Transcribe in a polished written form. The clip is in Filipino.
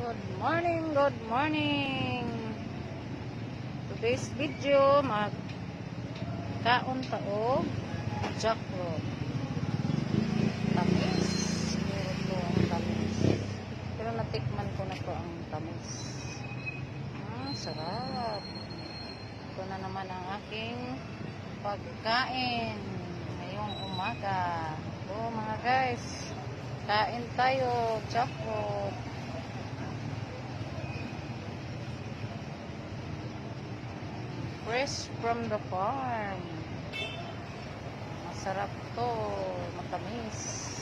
Good morning, good morning. Today's video, magkaon taog jackfruit. Tamis. Siguro to ang tamis. Pero natikman ko na to ang tamis. Sarap. Ito na naman ang aking pagkain ngayong umaga. So mga guys, kain tayo jackfruit. Fresh from the farm. Masarap to, matamis.